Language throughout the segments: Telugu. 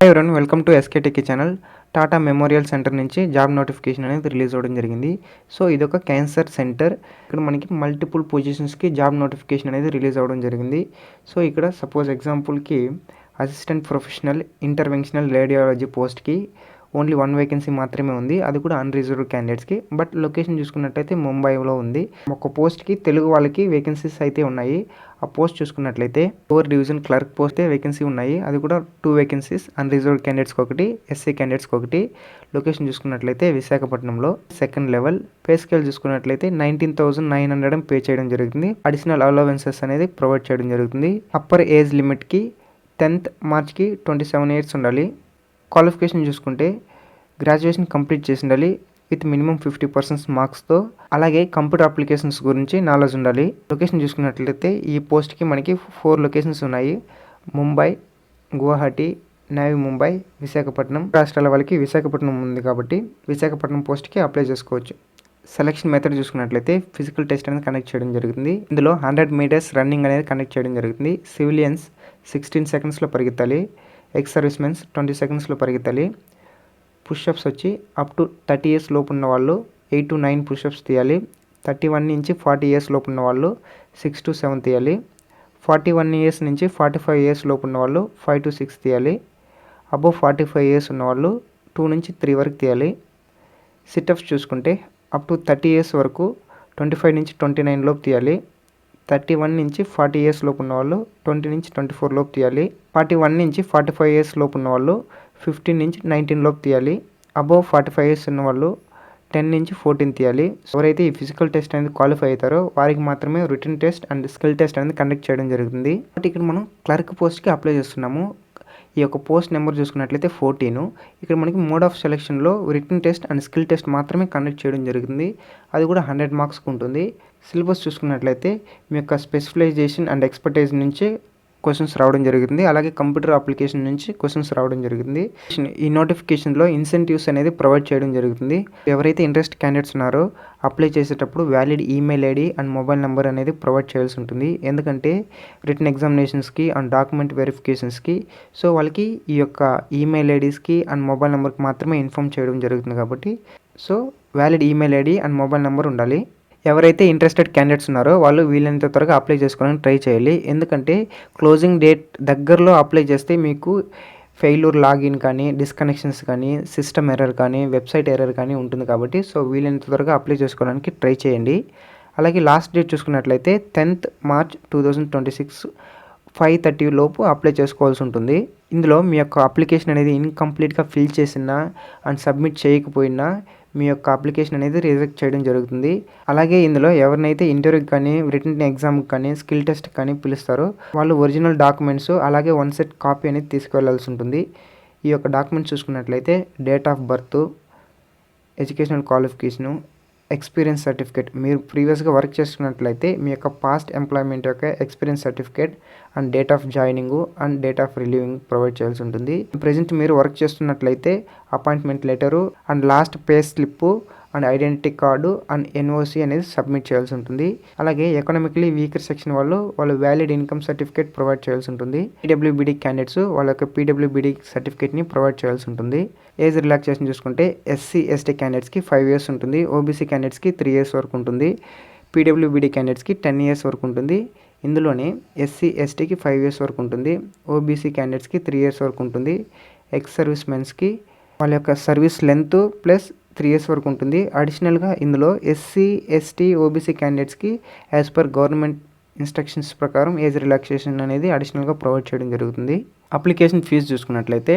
Hi everyone, welcome to SK tech channel. Tata memorial centre నుంచి జాబ్ నోటిఫికేషన్ అనేది రిలీజ్ అవ్వడం జరిగింది. సో ఇదొక క్యాన్సర్ సెంటర్. ఇక్కడ మనకి మల్టిపుల్ పొజిషన్స్కి జాబ్ నోటిఫికేషన్ అనేది రిలీజ్ అవ్వడం జరిగింది. సో ఇక్కడ సపోజ్ ఎగ్జాంపుల్కి అసిస్టెంట్ ప్రొఫెషనల్ ఇంటర్వెన్షనల్ రేడియాలజీ పోస్ట్కి ఓన్లీ 1 వేకెన్సీ మాత్రమే ఉంది. అది కూడా అన్రిజర్వ్డ్ క్యాండిడేట్స్కి. బట్ లొకేషన్ చూసుకున్నట్లయితే ముంబైలో ఉంది. ఒక పోస్ట్కి తెలుగు వాళ్ళకి వేకెన్సీస్ అయితే ఉన్నాయి. ఆ పోస్ట్ చూసుకున్నట్లయితే లోవర్ డివిజన్ క్లర్క్ పోస్టే వేకెన్సీ ఉన్నాయి. అది కూడా 2 వేకెన్సీస్, అన్రిజర్వ్డ్ క్యాండిడేట్స్కి ఒకటి, ఎస్సీ క్యాండిడేట్స్కి ఒకటి. లొకేషన్ చూసుకున్నట్లయితే విశాఖపట్నంలో. సెకండ్ లెవెల్ పే స్కేల్ చూసుకున్నట్లయితే 19,900 పే చేయడం జరుగుతుంది. అడిషనల్ అలవెన్సెస్ అనేది ప్రొవైడ్ చేయడం జరుగుతుంది. అప్పర్ ఏజ్ లిమిట్కి 10th మార్చ్కి 27 ఇయర్స్ ఉండాలి. క్వాలిఫికేషన్ చూసుకుంటే గ్రాడ్యుయేషన్ కంప్లీట్ చేసి ఉండాలి విత్ మినిమం 50% మార్క్స్తో. అలాగే కంప్యూటర్ అప్లికేషన్స్ గురించి నాలెడ్జ్ ఉండాలి. లొకేషన్ చూసుకున్నట్లయితే ఈ పోస్ట్కి మనకి 4 లొకేషన్స్ ఉన్నాయి. ముంబై, గువాహటి, నవీ ముంబై, విశాఖపట్నం. రాష్ట్రాల వాళ్ళకి విశాఖపట్నం ఉంది కాబట్టి విశాఖపట్నం పోస్ట్కి అప్లై చేసుకోవచ్చు. సెలక్షన్ మెథడ్ చూసుకున్నట్లయితే ఫిజికల్ టెస్ట్ అనేది కండక్ట్ చేయడం జరుగుతుంది. ఇందులో 100 మీటర్స్ రన్నింగ్ అనేది కండక్ట్ చేయడం జరుగుతుంది. సివిలియన్స్ 16 సెకండ్స్లో పరిగెత్తాలి. ఎక్స్ సర్వీస్మెన్స్ 20 సెకండ్స్లో పరిగెత్తాలి. పుషప్స్ వచ్చి అప్ టు 30 ఇయర్స్ లోపు ఉన్న వాళ్ళు 8 to 9 పుషప్స్ తీయాలి. 31 నుంచి 40 ఇయర్స్ లోపు ఉన్న వాళ్ళు 6 to 7 తీయాలి. 41 ఇయర్స్ నుంచి 45 ఇయర్స్ లోపు ఉన్న వాళ్ళు 5 to 6 తీయాలి. అబోవ్ 45 ఇయర్స్ ఉన్న వాళ్ళు 2 నుంచి 3 వరకు తీయాలి. సిటప్స్ చూసుకుంటే అప్ టు 30 ఇయర్స్ వరకు 25 నుంచి 29 లోపు తీయాలి. 31 నుంచి 40 ఇయర్స్ లోపు ఉన్న వాళ్ళు 20 నుంచి 24 లోపు తీయాలి. 41 నుంచి 45 ఇయర్స్ లోపు ఉన్న వాళ్ళు 15 నుంచి 19 లోపు తీయాలి. అబోవ్ 45 ఇయర్స్ ఉన్న వాళ్ళు 10 నుంచి 14 తీయాలి. ఎవరైతే ఈ ఫిజికల్ టెస్ట్ అనేది క్వాలిఫై అవుతారో వారికి మాత్రమే return test and skill test అనేది కండక్ట్ చేయడం జరుగుతుంది. బట్ ఇక్కడ మనం క్లర్క్ పోస్ట్కి అప్లై చేస్తున్నాము. ఈ యొక్క పోస్ట్ నెంబర్ చూసుకున్నట్లయితే 14. ఇక్కడ మనకి మోడ్ ఆఫ్ సెలెక్షన్లో written test and skill test మాత్రమే కండక్ట్ చేయడం జరుగుతుంది. అది కూడా 100 మార్క్స్కి ఉంటుంది. సిలబస్ చూసుకున్నట్లయితే మీ యొక్క స్పెషలైజేషన్ అండ్ ఎక్స్పర్టైజ్ నుంచి క్వశ్చన్స్ రావడం జరుగుతుంది. అలాగే కంప్యూటర్ అప్లికేషన్ నుంచి క్వశ్చన్స్ రావడం జరుగుతుంది. ఈ నోటిఫికేషన్లో ఇన్సెంటివ్స్ అనేది ప్రొవైడ్ చేయడం జరుగుతుంది. ఎవరైతే ఇంట్రెస్ట్ క్యాండిడేట్స్ ఉన్నారో అప్లై చేసేటప్పుడు valid email ID and mobile number అనేది ప్రొవైడ్ చేయాల్సి ఉంటుంది. ఎందుకంటే రిటన్ ఎగ్జామినేషన్స్కి అండ్ డాక్యుమెంట్ వెరిఫికేషన్స్కి సో వాళ్ళకి ఈ యొక్క ఈమెయిల్ ఐడీస్కి అండ్ మొబైల్ నెంబర్కి మాత్రమే ఇన్ఫామ్ చేయడం జరుగుతుంది. కాబట్టి so valid email ID and mobile number ఉండాలి. ఎవరైతే ఇంట్రెస్టెడ్ క్యాండిడేట్స్ ఉన్నారో వాళ్ళు వీలైనంత త్వరగా అప్లై చేసుకోవడానికి ట్రై చేయాలి. ఎందుకంటే క్లోజింగ్ డేట్ దగ్గరలో అప్లై చేస్తే మీకు ఫెయిల్యూర్ లాగిన్ కానీ, డిస్కనెక్షన్స్ కానీ, సిస్టమ్ ఎర్రర్ కానీ, వెబ్సైట్ ఎర్రర్ కానీ ఉంటుంది. కాబట్టి సో వీలైనంత త్వరగా అప్లై చేసుకోవడానికి ట్రై చేయండి. అలాగే లాస్ట్ డేట్ చూసుకున్నట్లయితే 10th మార్చ్ 2026 5:30 లోపు అప్లై చేసుకోవాల్సి ఉంటుంది. ఇందులో మీ యొక్క అప్లికేషన్ అనేది ఇన్కంప్లీట్గా ఫిల్ చేసినా అండ్ సబ్మిట్ చేయకపోయినా మీ యొక్క అప్లికేషన్ అనేది రిజెక్ట్ చేయడం జరుగుతుంది. అలాగే ఇందులో ఎవరినైతే ఇంటర్వ్యూకి కానీ, రిటన్ ఎగ్జామ్కి కానీ, స్కిల్ టెస్ట్ కానీ పిలుస్తారో వాళ్ళు ఒరిజినల్ డాక్యుమెంట్స్ అలాగే 1 సెట్ కాపీ అనేది తీసుకువెళ్లాల్సి ఉంటుంది. ఈ యొక్క డాక్యుమెంట్స్ చూసుకున్నట్లయితే date of birth, educational qualification, experience certificate, మీరు ప్రీవియస్గా వర్క్ చేస్తున్నట్లయితే మీ యొక్క పాస్ట్ ఎంప్లాయ్మెంట్ యొక్క experience certificate and date of joining and date of relieving provide చేయాల్సి ఉంటుంది. ప్రజెంట్ మీరు వర్క్ చేస్తున్నట్లయితే appointment letter and last pay slip and identity card and NOC అనేది సబ్మిట్ చేయాల్సి ఉంటుంది. అలాగే ఎకనామికలీ వీకర్ సెక్షన్ వాళ్ళు వ్యాలిడ్ ఇన్కమ్ సర్టిఫికేట్ ప్రొవైడ్ చేయాల్సి ఉంటుంది. పీడబ్ల్యూబీడీ క్యాండిడేట్స్ వాళ్ళ యొక్క పీడబ్ల్యూబీడీ సర్టిఫికేట్ని ప్రొవైడ్ చేయాల్సి ఉంటుంది. ఏజ్ రిలాక్సేషన్ చూసుకుంటే ఎస్సీ ఎస్టీ క్యాండిడేట్స్కి 5 ఇయర్స్ ఉంటుంది. ఓబీసీ క్యాండిడేట్స్కి 3 ఇయర్స్ వరకు ఉంటుంది. పీడబ్ల్యూబీడీ క్యాండిడేట్స్కి 10 ఇయర్స్ వరకు ఉంటుంది. ఇందులోనే ఎస్సీ ఎస్టీకి 5 ఇయర్స్ వరకు ఉంటుంది. ఓబీసీ క్యాండిడేట్స్కి 3 ఇయర్స్ వరకు ఉంటుంది. ఎక్స్ సర్వీస్ మెన్స్కి వాళ్ళ యొక్క సర్వీస్ లెంత్ ప్లస్ 3 ఇయర్స్ వరకు ఉంటుంది. అడిషనల్గా ఇందులో ఎస్సీ ఎస్టీ ఓబీసీ క్యాండిడేట్స్కి యాజ్ పర్ గవర్నమెంట్ ఇన్స్ట్రక్షన్స్ ప్రకారం ఏజ్ రిలాక్సేషన్ అనేది అడిషనల్గా ప్రొవైడ్ చేయడం జరుగుతుంది. అప్లికేషన్ ఫీజు చూసుకున్నట్లయితే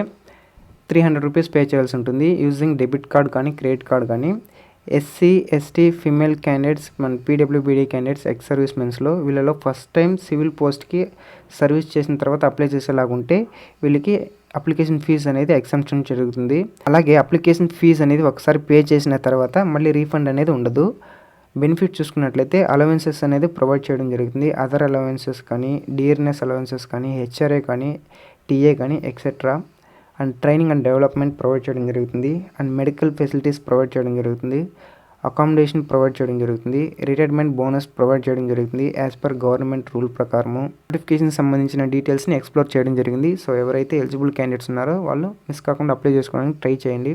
300 రూపీస్ పే చేయాల్సి ఉంటుంది యూజింగ్ డెబిట్ కార్డ్ కానీ, క్రెడిట్ కార్డ్ కానీ. ఎస్సీ ఎస్టీ ఫిమేల్ క్యాండిడేట్స్, మన పీడబ్ల్యూబీడీ క్యాండిడేట్స్, ఎక్స్ సర్వీస్ మెన్స్లో వీళ్ళలో ఫస్ట్ టైం సివిల్ పోస్ట్కి సర్వీస్ చేసిన తర్వాత అప్లై చేసేలాగుంటే వీళ్ళకి అప్లికేషన్ ఫీజు అనేది ఎగ్జంప్షన్ జరుగుతుంది. అలాగే అప్లికేషన్ ఫీజు అనేది ఒకసారి పే చేసిన తర్వాత మళ్ళీ రీఫండ్ అనేది ఉండదు. బెనిఫిట్ చూసుకున్నట్లయితే అలవెన్సెస్ అనేది ప్రొవైడ్ చేయడం జరుగుతుంది. అదర్ అలవెన్సెస్ కానీ, డియర్నెస్ అలవెన్సెస్ కానీ, హెచ్ఆర్ఏ కానీ, టీఏ కానీ etcetera and training and development provide చేయడం జరుగుతుంది. అండ్ మెడికల్ ఫెసిలిటీస్ ప్రొవైడ్ చేయడం జరుగుతుంది. అకామిడేషన్ ప్రొవైడ్ చేయడం జరుగుతుంది, రిటైర్మెంట్ బోనస్ ప్రొవైడ్ చేయడం జరుగుతుంది యాజ్ పర్ గవర్నమెంట్ రూల్ ప్రకారము. నోటిఫికేషన్ సంబంధించిన డీటెయిల్స్ని ఎక్స్ప్లోర్ చేయడం జరిగింది. సో ఎవరైతే ఎలిజిబుల్ క్యాండిడేట్స్ ఉన్నారో వాళ్ళు మిస్ కాకుండా అప్లై చేసుకోవడానికి ట్రై చేయండి.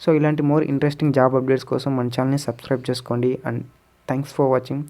సో ఇలాంటి మోర్ ఇంట్రెస్టింగ్ జాబ్ అప్డేట్స్ కోసం మన ఛానల్ని సబ్స్క్రైబ్ చేసుకోండి. And thanks for watching.